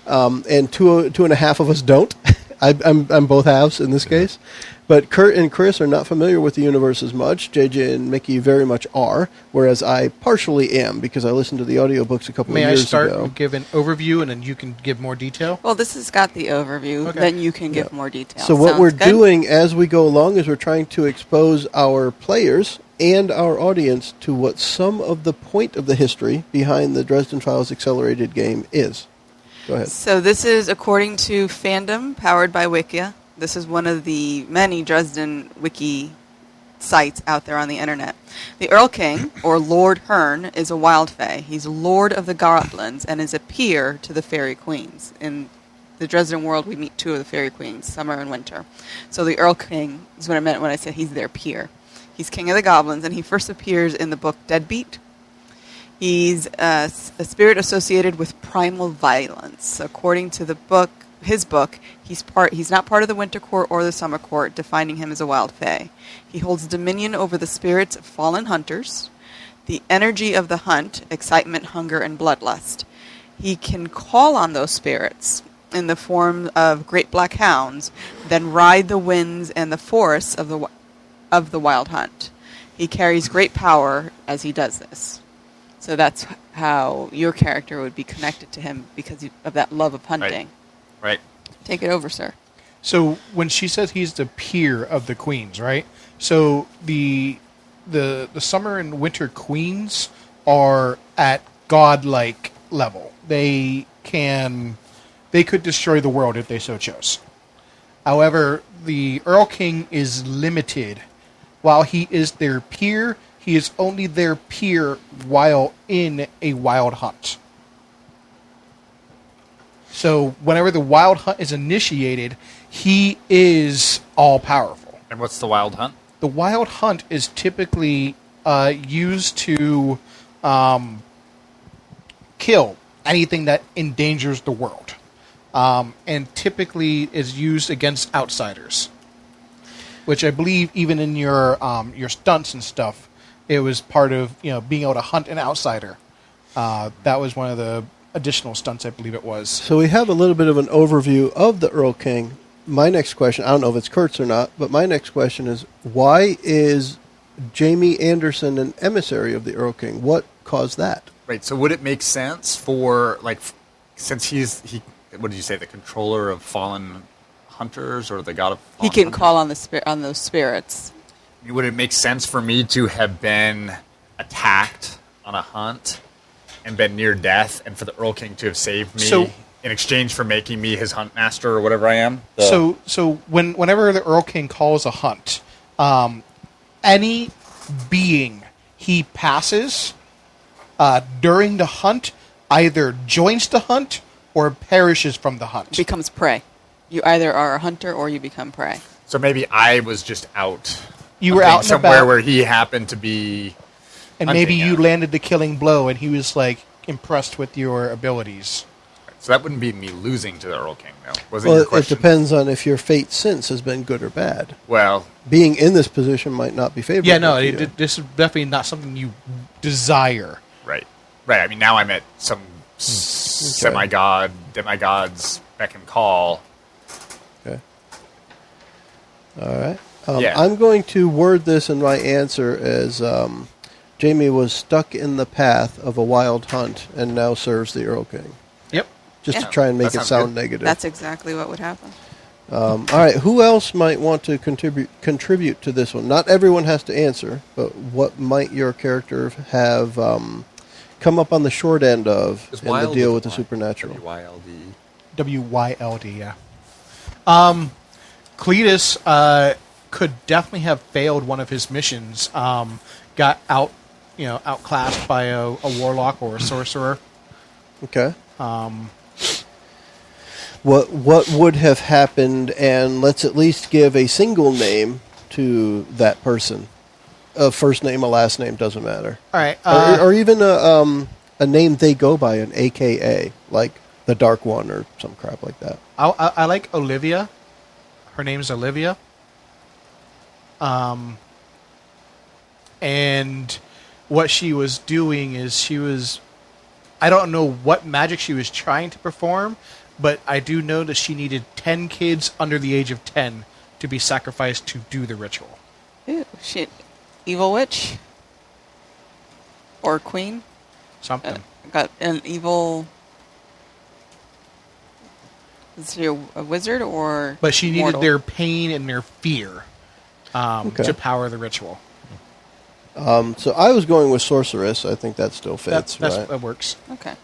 and 2.5 of us don't. I'm both halves in this case. But Kurt and Chris are not familiar with the universe as much. JJ and Mickey very much are, whereas I partially am because I listened to the audiobooks a couple May of I years start ago. and give an overview, and then you can give more detail? Well, this has got the overview. Okay. Then you can give Yeah. more details. So what Sounds we're good? doing as we go along is we're trying to expose our players and our audience to what some of the point of the history behind the Dresden Files Accelerated game is. Go ahead. So this is according to fandom powered by Wikia. This is one of the many Dresden Wiki sites out there on the internet. The Earl King, or Lord Hearn, is a wild fae. He's lord of the goblins and is a peer to the fairy queens. In the Dresden world, we meet two of the fairy queens, Summer and Winter. So the Earl King is what I meant when I said he's their peer. He's king of the goblins, and he first appears in the book Deadbeat. He's a spirit associated with primal violence. According to his book, he's not part of the Winter Court or the Summer Court, defining him as a wild fae. He holds dominion over the spirits of fallen hunters, the energy of the hunt, excitement, hunger, and bloodlust. He can call on those spirits in the form of great black hounds, then ride the winds and the forests of the wild hunt. He carries great power as he does this. So that's how your character would be connected to him because of that love of hunting. Right. Take it over, sir. So when she says he's the peer of the queens, right? So the summer and winter queens are at godlike level. They could destroy the world if they so chose. However, the Earl King is limited. While he is their peer, he is only their peer while in a wild hunt. So whenever the wild hunt is initiated, he is all-powerful. And what's the wild hunt? The wild hunt is typically used to kill anything that endangers the world. And typically is used against outsiders. Which I believe even in your stunts and stuff, it was part of being able to hunt an outsider. That was one of the additional stunts, I believe it was. So we have a little bit of an overview of the Earl King. My next question, I don't know if it's Kurt's or not, but my next question is, why is Jamie Anderson an emissary of the Earl King? What caused that? Right. So would it make sense for, since he what did you say, the controller of fallen hunters or the god of fallen He can hunters? call on those spirits. Would it make sense for me to have been attacked on a hunt and been near death, and for the Earl King to have saved me in exchange for making me his hunt master or whatever I am? So whenever the Earl King calls a hunt, any being he passes during the hunt either joins the hunt or perishes from the hunt. Becomes prey. You either are a hunter or you become prey. So maybe I was just out. You were out and somewhere about, where he happened to be, and maybe hunting you him. landed the killing blow, and he was impressed with your abilities. So that wouldn't be me losing to the Earl King, though. Was it Well, your it question? depends on if your fate since has been good or bad. Well, Being in this position might not be favorable. Yeah, no, to you. this is definitely not something you desire. right. I mean, now I'm at some demigod's beck and call. Okay. All right. Yeah. I'm going to word this in my answer as Jamie was stuck in the path of a wild hunt and now serves the Earl King. Yep. Just Yeah. to try and make That it sounds sound good. negative. That's exactly what would happen. All right. Who else might want to contribute to this one? Not everyone has to answer, but what might your character have come up on the short end of Is in the wild deal with with the a Y? supernatural? WYLD. WYLD, yeah. Cletus could definitely have failed one of his missions. Got outclassed by a warlock or a sorcerer. Okay. What would have happened, and let's at least give a single name to that person. A first name, a last name, doesn't matter. All right. Or even a name they go by, an AKA, like the Dark One or some crap like that. I like Olivia. Her name's Olivia. And what she was doing is I don't know what magic she was trying to perform, but I do know that she needed 10 kids under the age of 10 to be sacrificed to do the ritual. Ew, shit. Evil witch? Or queen? Something. Got an evil... Is she a wizard or But she needed mortal? their pain and their fear Okay. to power the ritual. So I was going with sorceress. I think that still fits, right? That works. Okay.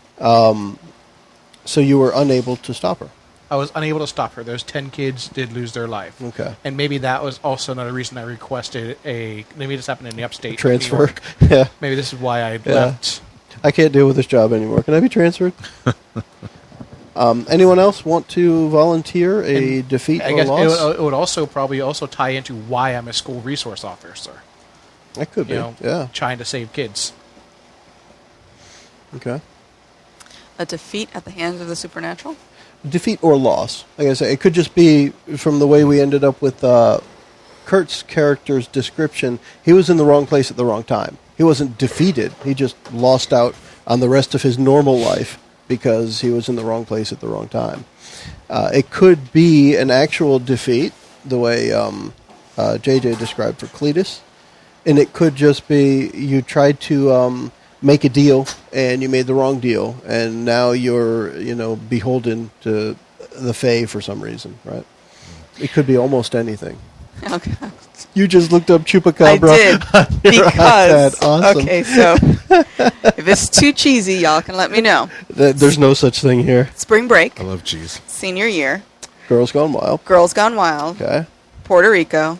So you were unable to stop her. I was unable to stop her. Those 10 kids did lose their life. Okay. And maybe that was also another reason I requested maybe this happened in the upstate. Transfer. New York. Yeah. Maybe this is why I left. I can't deal with this job anymore. Can I be transferred? Anyone else want to volunteer a defeat I or guess loss? it would also probably also tie into why I'm a school resource officer. That could be. Yeah. Trying to save kids. Okay. A defeat at the hands of the supernatural? Defeat or loss. Like I say, it could just be from the way we ended up with Kurt's character's description. He was in the wrong place at the wrong time. He wasn't defeated. He just lost out on the rest of his normal life because he was in the wrong place at the wrong time. It could be an actual defeat, the way JJ described for Cletus. And it could just be you tried to make a deal and you made the wrong deal, and now you're beholden to the Fae for some reason, right? It could be almost anything. Okay. You just looked up Chupacabra. I did because awesome. Okay, so if it's too cheesy, y'all can let me know. There's no such thing here. Spring break, I love cheese. senior year, Girls Gone Wild. Girls Gone Wild, Okay. Puerto Rico.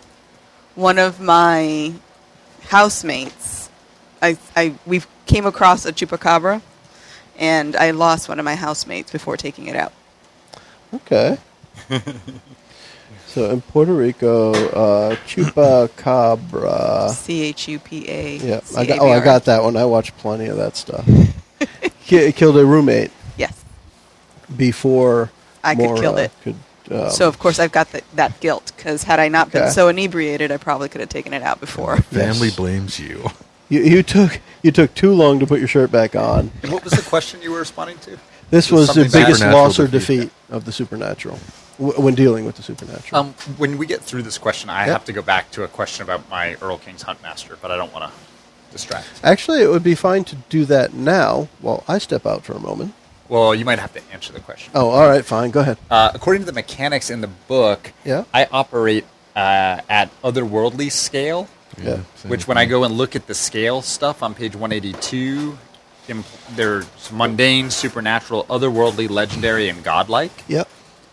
One of my housemates, we came across a chupacabra, and I lost one of my housemates before taking it out. Okay. So in Puerto Rico, Chupacabra. CHUPA. Yeah. I got that one. I watched plenty of that stuff. Killed a roommate Yes, before I could kill it. So of course I've got that guilt, because had I not been Okay. so inebriated, I probably could have taken it out before. Family Yes. blames you. You took too long to put your shirt back on. And what was the question you were responding to? This was the Something biggest supernatural loss or defeat. defeat of the supernatural when dealing with the supernatural. When we get through this question, I Yep. have to go back to a question about my Earl King's Huntmaster, but I don't want to distract. Actually, it would be fine to do that now while I step out for a moment. Well, you might have to answer the question. Oh, all right, fine. Go ahead. According to the mechanics in the book, Yeah. I operate at otherworldly scale, Yeah. which when I go and look at the scale stuff on page 182, there's mundane, supernatural, otherworldly, legendary, and godlike. Yep.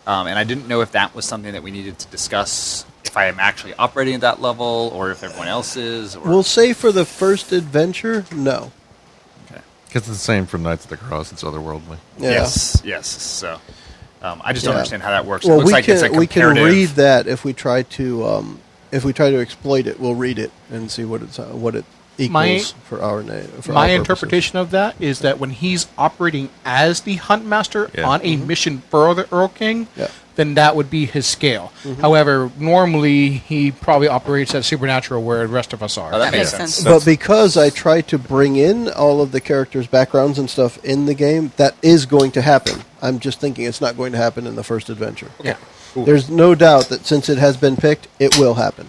And I didn't know if that was something that we needed to discuss, if I am actually operating at that level, or if everyone else is. Or We'll say for the first adventure, no. Okay. Because it's the same for Knights of the Cross. It's otherworldly. Yeah. Yes. So I just don't Yeah. understand how that works. Well, it looks we like can it's a we can comparative. read that if we try to exploit it. We'll read it and see what it equals for our name. My interpretation of that is that when he's operating as the Huntmaster Yeah. on a mission for the Earl King, Yeah. then that would be his scale. However, normally he probably operates at Supernatural where the rest of us are. Oh, that That makes makes sense. sense. But because I try to bring in all of the characters' backgrounds and stuff in the game, that is going to happen. I'm just thinking it's not going to happen in the first adventure. Yeah. Cool. There's no doubt that since it has been picked, it will happen.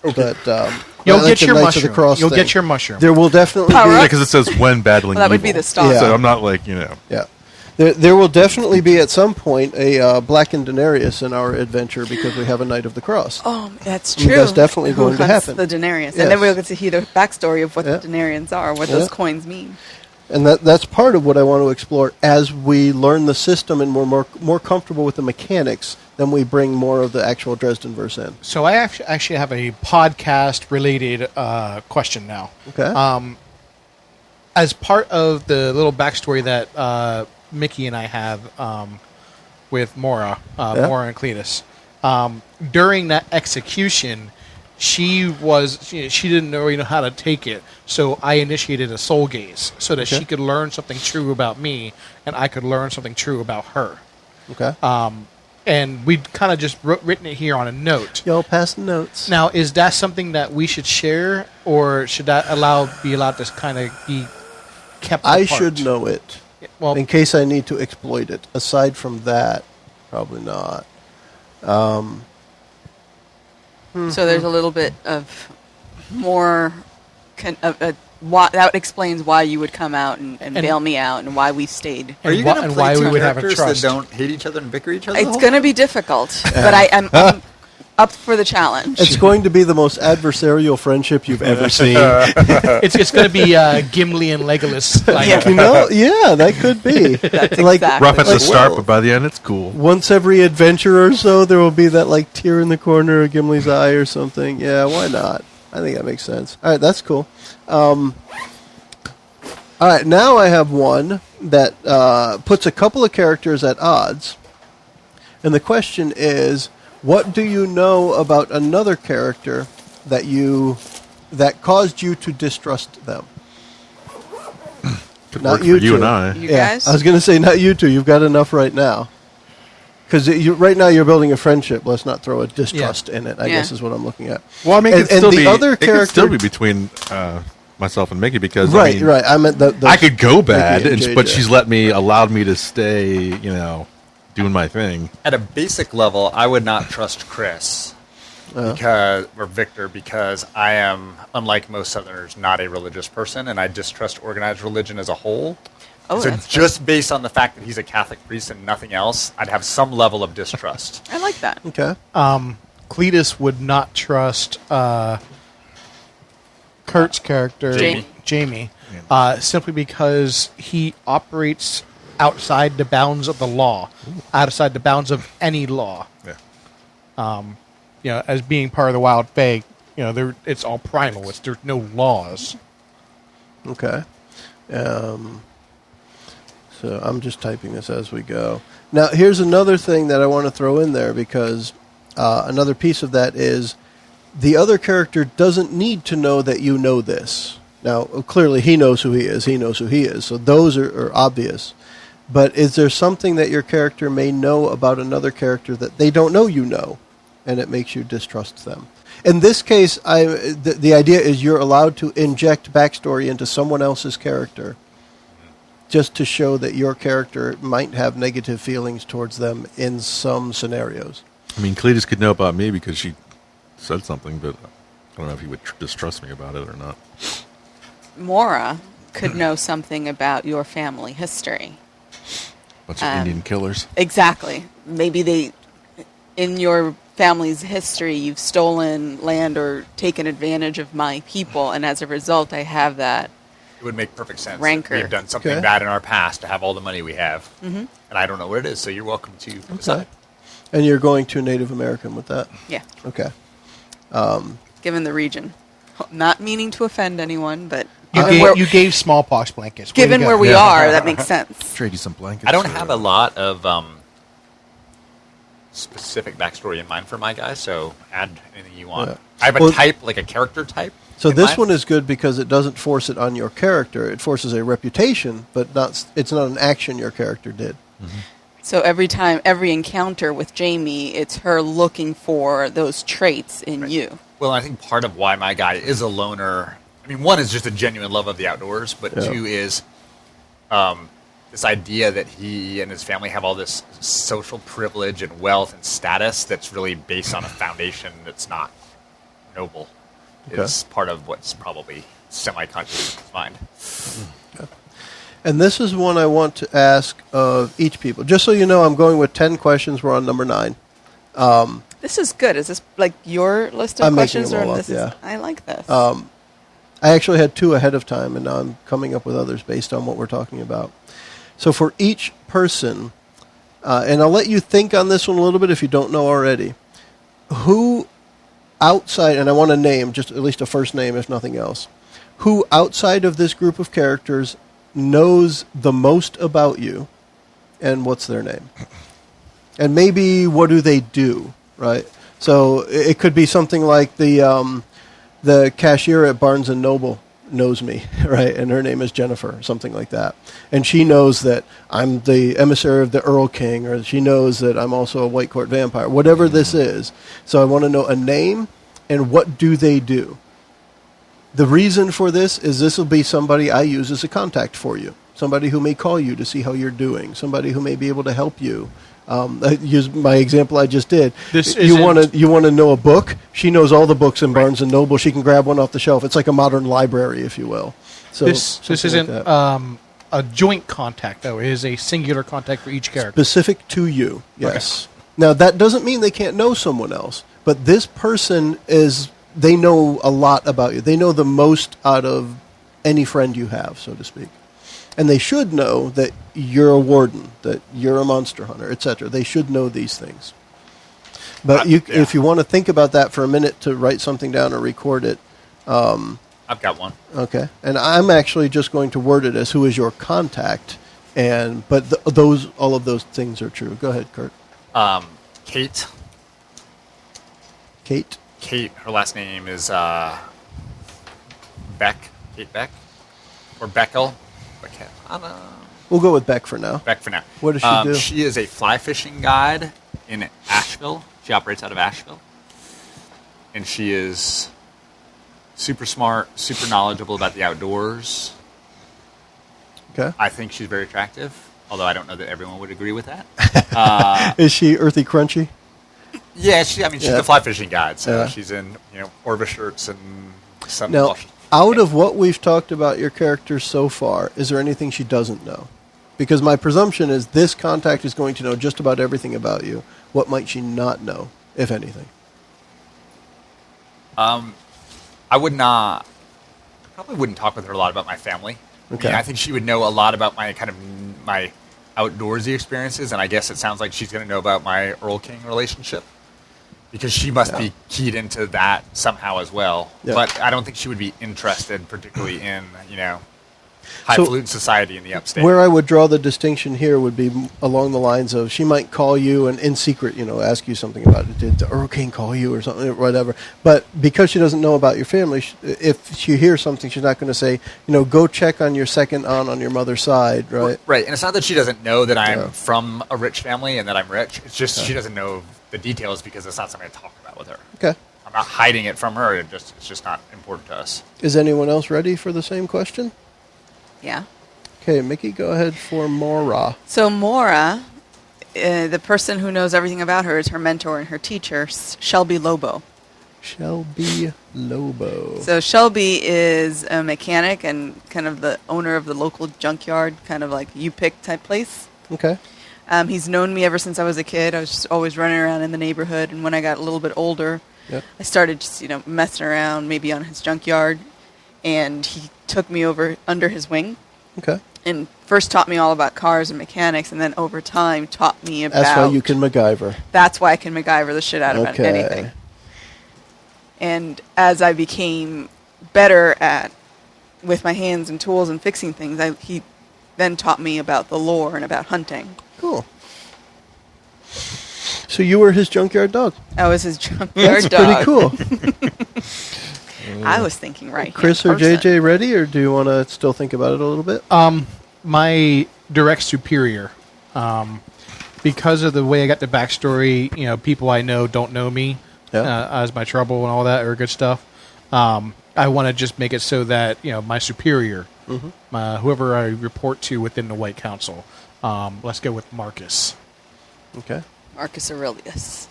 Okay. But You'll like get the your Knights of the mushroom. Cross You'll thing, get your mushroom. There will definitely Power be. up. Yeah, because it says when battling Well, that would evil. be the start. Yeah. So I'm not like, Yeah. There will definitely be at some point a blackened Denarius in our adventure because we have a Knight of the Cross. Oh, that's I mean, true. that's definitely Who going to hunts happen. The Denarius, Yes. and then we'll get to hear the backstory of what Yeah. the Denarians are, what Yeah. those coins mean. And that's part of what I want to explore as we learn the system and we're more comfortable with the mechanics. Then we bring more of the actual Dresden verse in. So I actually have a podcast-related question now. Okay. As part of the little backstory that Mickie and I have with Mora and Cletus, during that execution, she didn't really know how to take it, so I initiated a soul gaze so that she could learn something true about me, and I could learn something true about her. Okay. And we'd kind of just written it here on a note. Y'all pass the notes. Now, is that something that we should share, or should that be allowed to kind of be kept apart? I should know it Well, in case I need to exploit it. Aside from that, probably not. So there's a little bit of more. That explains why you would come out and bail me out, and why we stayed. Are you and going wh- to and play why two we would have a characters trust. that don't hate each other and bicker each other? It's going to be difficult, but I'm up for the challenge. It's going to be the most adversarial friendship you've ever seen. It's going to be Gimli and Legolas. Like, Yeah. You know, yeah, that could be. That's like exactly Rough at the what- start, but by the end, it's cool. once every adventure or so, there will be that like tear in the corner of Gimli's eye or something. Yeah, why not? I think that makes sense. All right, that's cool. All right, now I have one that puts a couple of characters at odds. And the question is, what do you know about another character that caused you to distrust them? Could Not work you for you two. and I. You guys? I was going to say not you two. You've got enough right now. Because right now you're building a friendship. Let's not throw a distrust in it, I Yeah. guess is what I'm looking at. Well, I mean, And- and the other it could still character- be between myself and Mickie because Right, I mean, right. I meant the I could go bad, Mickie and but JJ. she's allowed me to stay, doing my thing. At a basic level, I would not trust Chris or Victor because I am, unlike most Southerners, not a religious person, and I distrust organized religion as a whole. Oh, So that's just based on the fact that he's a Catholic priest and nothing else, I'd have some level of distrust. I like that. Okay. Cletus would not trust Kurt's character, Jamie. simply because he operates outside the bounds of the law, outside the bounds of any law. Yeah. As being part of the Wild Fae, it's all primal. There's no laws. Okay. So I'm just typing this as we go. Now, here's another thing that I want to throw in there because another piece of that is the other character doesn't need to know that you know this. Now, clearly he knows who he is. He knows who he is. So those are obvious. But is there something that your character may know about another character that they don't know you know, and it makes you distrust them? In this case, the idea is you're allowed to inject backstory into someone else's character just to show that your character might have negative feelings towards them in some scenarios. I mean, Cletus could know about me because she said something, but I don't know if he would distrust me about it or not. Mora could know something about your family history. Bunch of Indian killers. Exactly. Maybe in your family's history, you've stolen land or taken advantage of my people, and as a result, I have that. It would make perfect sense. Rancor. We've done something Okay. bad in our past to have all the money we have. Mm-hmm. And I don't know what it is, so you're welcome to decide. And you're going to Native American with that? Yeah, Okay. given the region. Not meaning to offend anyone, but You gave smallpox blankets. Way to given go. where we are, that makes sense. Trade you some blankets. I don't have a lot of specific backstory in mind for my guy, so add anything you want. Yeah. I have a Well- type, like a character type. So in this mind. one is good because it doesn't force it on your character. It forces a reputation, but it's not an action your character did. So every encounter with Jamie, it's her looking for those traits in you. Well, I think part of why my guy is a loner, I mean, one is just a genuine love of the outdoors, but Yeah. two is this idea that he and his family have all this social privilege and wealth and status that's really based on a foundation that's not noble. Okay. Is part of what's probably semi-conscious in his mind. And this is one I want to ask of each people. Just so you know, I'm going with 10 questions. We're on number 9. This is good. Is this like your list of I'm making questions, them all or up, this yeah. is? I like this. I actually had 2 ahead of time, and now I'm coming up with others based on what we're talking about. So for each person, and I'll let you think on this one a little bit if you don't know already, who outside, and I want to name, just at least a first name if nothing else, who outside of this group of characters knows the most about you, and what's their name? And maybe what do they do, right? So it could be something like the cashier at Barnes & Noble knows me, right? And her name is Jennifer, something like that. And she knows that I'm the emissary of the Earl King, or she knows that I'm also a White Court vampire, whatever this is. So I want to know a name and what do they do. The reason for this is this will be somebody I use as a contact for you, somebody who may call you to see how you're doing, somebody who may be able to help you. I use my example I just did. You want to know a book? She knows all the books in Barnes and Noble. She can grab one off the shelf. It's like a modern library, if you will. So This something isn't like that. a joint contact, though. It is a singular contact for each character. Specific to you. Yes. Now that doesn't mean they can't know someone else, But this person they know a lot about you. They know the most out of any friend you have, so to speak. And they should know that you're a warden, that you're a monster hunter, etc. They should know these things. But if you want to think about that for a minute to write something down or record it. I've got one. Okay. And I'm actually just going to word it as who is your contact. But all of those things are true. Go ahead, Kurt. Kate. Kate. Kate. Her last name is Beck. Kate Beck. Or Beckel. We'll go with Beck for now. Beck for now. What does she do? She is a fly fishing guide in Asheville. She operates out of Asheville. And she is super smart, super knowledgeable about the outdoors. Okay. I think she's very attractive, although I don't know that everyone would agree with that. Is she earthy crunchy? Yeah, she's a fly fishing guide, so Yeah. she's in Orvis shirts and some. Now, out of what we've talked about your character so far, is there anything she doesn't know? Because my presumption is this contact is going to know just about everything about you. What might she not know, if anything? I would not. Probably wouldn't talk with her a lot about my family. Okay. I think she would know a lot about my outdoorsy experiences, and I guess it sounds like she's going to know about my Earl King relationship because she must be keyed into that somehow as well. Yeah. But I don't think she would be interested particularly in highfalutin society in the upstate. Where I would draw the distinction here would be along the lines of she might call you and in secret, ask you something about it. Did the Earl King call you or something, or whatever? But because she doesn't know about your family, if she hears something, she's not going to say, go check on your second aunt on your mother's side, right? Right, and it's not that she doesn't know that I'm from a rich family and that I'm rich. It's just she doesn't know the details because it's not something I talk about with her. Okay. I'm not hiding it from her. It's just not important to us. Is anyone else ready for the same question? Yeah. Okay, Mickie, go ahead for Mora. So Mora, the person who knows everything about her is her mentor and her teacher, Shelby Lobo. Shelby Lobo. So Shelby is a mechanic and kind of the owner of the local junkyard, kind of like U-Pick type place. Okay. He's known me ever since I was a kid. I was just always running around in the neighborhood, and when I got a little bit older, I started just, messing around maybe on his junkyard, and he took me over under his wing. Okay. And first taught me all about cars and mechanics, and then over time taught me about... That's why you can MacGyver. That's why I can MacGyver the shit out of anything. And as I became better with my hands and tools and fixing things, he then taught me about the lore and about hunting. Cool. So you were his junkyard dog. I was his junkyard That's dog. pretty cool. I was thinking right Chris or JJ ready, or do you want to still think about it a little bit? My direct superior, because of the way I got the backstory, people I know don't know me as my trouble and all that or good stuff. I want to just make it so that my superior, whoever I report to within the White Council, let's go with Marcus. Okay. Marcus Aurelius.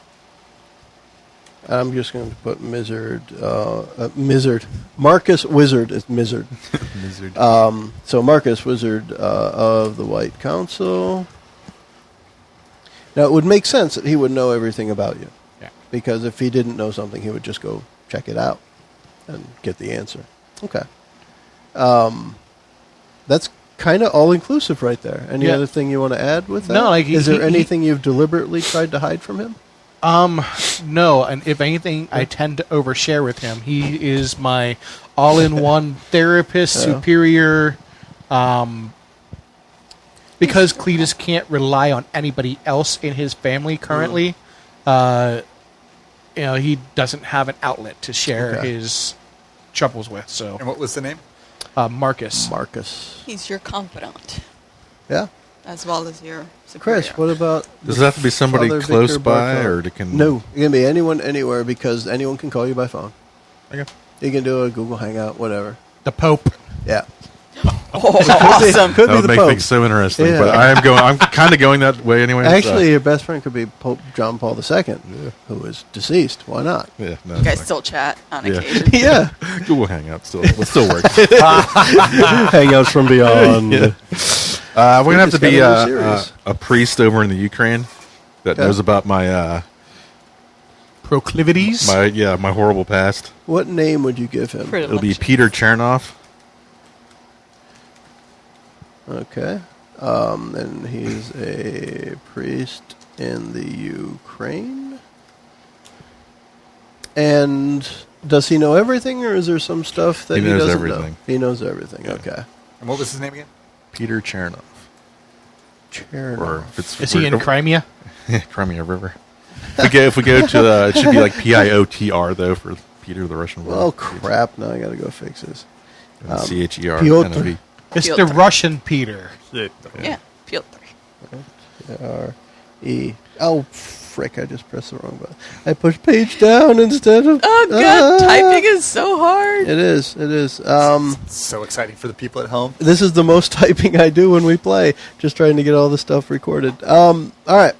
I'm just going to put Mizzard. Marcus Wizard is Mizzard. Mizzard. So Marcus Wizard of the White Council. Now, it would make sense that he would know everything about you. Yeah. Because if he didn't know something, he would just go check it out and get the answer. Okay. That's kind of all-inclusive right there. Any other thing you want to add with that? No, is there anything you've deliberately tried to hide from him? No, and if anything, I tend to overshare with him. He is my all-in-one therapist, superior, because Cletus can't rely on anybody else in his family currently. He doesn't have an outlet to share his troubles with. So, And what was the name? Marcus. Marcus. He's your confidant, Yeah. as well as your superior. Chris, what about... Does it have to be somebody Father close Victor by, Barthol? or it can? No, it can be anyone, anywhere, because anyone can call you by phone. Okay. You can do a Google Hangout, whatever. The Pope. Yeah. Awesome. Could That be would the make Pope. things so interesting. Yeah. But I'm kind of going that way anyway. Actually, your best friend could be Pope John Paul II, who is deceased. Why not? yeah, no, You guys it's still chat on Yeah. occasion. Yeah. fine. Google Hangout still works. Hangouts from beyond. Yeah. We're gonna have to be It's kinda serious. a priest over in the Ukraine that Okay. knows about my proclivities. My horrible past. What name would you give him? Pretty It'll be much. Peter Chernoff. Okay. And he's a priest in the Ukraine. And does he know everything, or is there some stuff that he knows doesn't everything. know? He knows everything. Yeah. Okay. And what was his name again? Peter Chernoff. Chernoff. If it's Is he in Crimea? Crimea River. If we go to it should be like Piotr though for Peter the Russian word. Oh crap! Now I gotta go fix this. CHER. Piotr. NOV. It's Piotr. the Russian Peter. Yeah, Piotr. R-E. Oh frick! I just pressed the wrong button. I pushed page down instead of. Oh god, typing is so hard. It is. It is. So exciting for the people at home. This is the most typing I do when we play. Just trying to get all the stuff recorded. All right.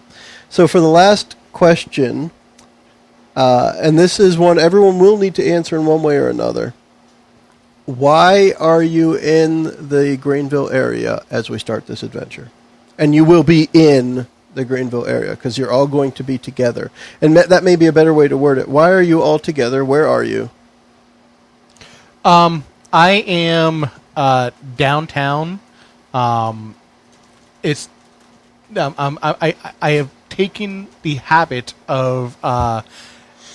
So for the last question, and this is one everyone will need to answer in one way or another. Why are you in the Greenville area as we start this adventure? And you will be in the Greenville area because you're all going to be together. And that may be a better way to word it. Why are you all together? Where are you? I am downtown. I have taken the habit of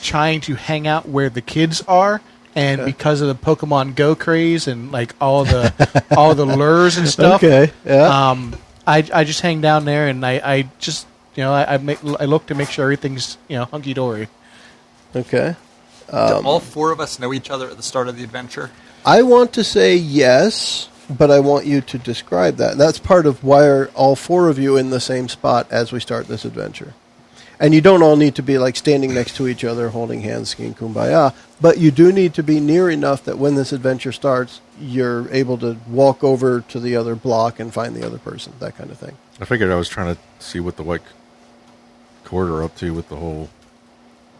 trying to hang out where the kids are, and Okay. because of the Pokemon Go craze and like all the lures and stuff. Okay, yeah. I just hang down there, and I just I look to make sure everything's hunky dory. Okay. Do all four of us know each other at the start of the adventure? I want to say yes, but I want you to describe that. That's part of why are all four of you in the same spot as we start this adventure. And you don't all need to be like standing next to each other, holding hands, singing Kumbaya, but you do need to be near enough that when this adventure starts, you're able to walk over to the other block and find the other person, that kind of thing. I figured I was trying to see what the White Court are up to with the whole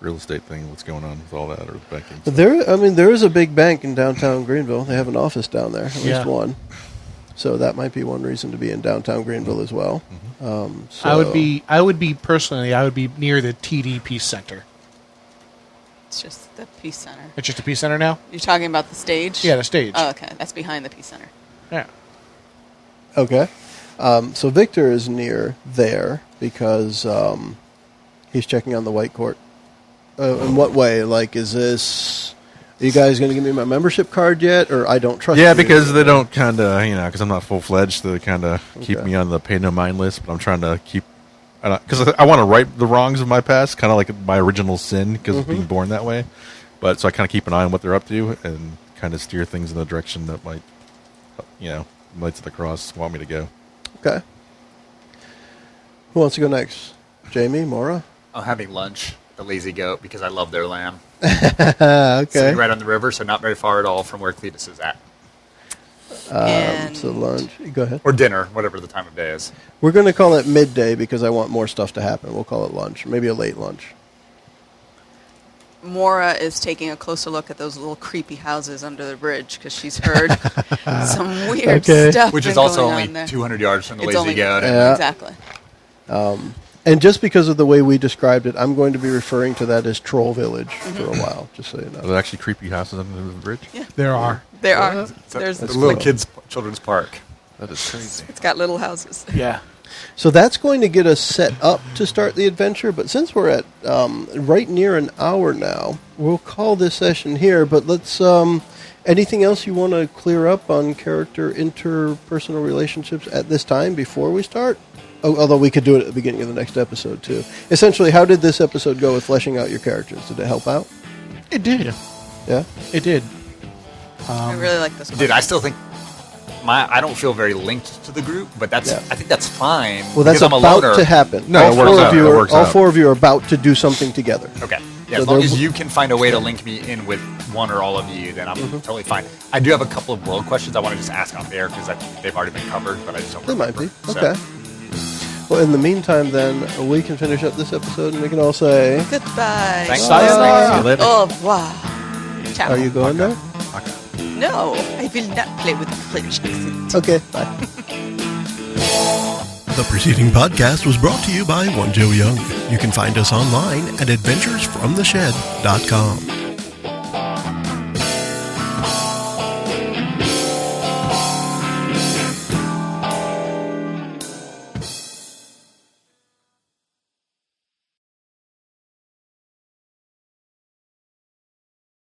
real estate thing. What's going on with all that, or the banking? But there is a big bank in downtown Greenville. They have an office down there, at least one. So that might be one reason to be in downtown Greenville as well. So I would be personally near the TD Peace Center. It's just the Peace Center. It's just a Peace Center now? You're talking about the stage? Yeah, the stage. Oh, okay. That's behind the Peace Center. Yeah. Okay. So Victor is near there because he's checking on the White Court. In what way? Like, is this... Are you guys going to give me my membership card yet, or I don't trust you? Yeah, because they don't kind of, because I'm not full-fledged, they kind of keep Okay. me on the pay no mind list, but I'm trying to keep, because I want to right the wrongs of my past, kind of like my original sin, because of being born that way. But so I kind of keep an eye on what they're up to and kind of steer things in the direction that might, Knights of the Cross want me to go. Okay. Who wants to go next? Jamie, Maura? I'm having lunch at the Lazy Goat because I love their lamb. Okay. Sitting right on the river, so not very far at all from where Cletus is at. And So lunch. Go ahead. Or dinner, whatever the time of day is. We're going to call it midday because I want more stuff to happen. We'll call it lunch. Maybe a late lunch. Mora is taking a closer look at those little creepy houses under the bridge because she's heard some weird Okay. stuff. Which is been also going only on there. 200 yards from the It's Lazy only- Goat. Yeah. Exactly. And just because of the way we described it, I'm going to be referring to that as Troll Village for a while, just so you Are know. there actually creepy houses under the bridge? Yeah. There are. There are. So There's the That's little cool. kids' children's park. That is crazy. It's got little houses. Yeah. So that's going to get us set up to start the adventure, but since we're at right near an hour now, we'll call this session here, but let's... anything else you want to clear up on character interpersonal relationships at this time before we start? Although we could do it at the beginning of the next episode, too. Essentially, how did this episode go with fleshing out your characters? Did it help out? It did. Yeah? It did. I really like this one. Dude, I still think I don't feel very linked to the group, but I think that's fine. Well, that's because I'm a about loner. to happen. No, all it works four out. of you It are, works all out. four of you are about to do something together. Okay. Yeah, So as long there as w- you can find a way to link me in with one or all of you, then I'm totally fine. I do have a couple of world questions I want to just ask on there because they've already been covered, but I just don't They might remember. be. So- Okay. Well, in the meantime, then, we can finish up this episode and we can all say... Goodbye. Thanks. Sayonara. See you later. Au revoir. Ciao. Are you going there? No, I will not play with the French accent. Okay, bye. The preceding podcast was brought to you by One Joe Young. You can find us online at adventuresfromtheshed.com.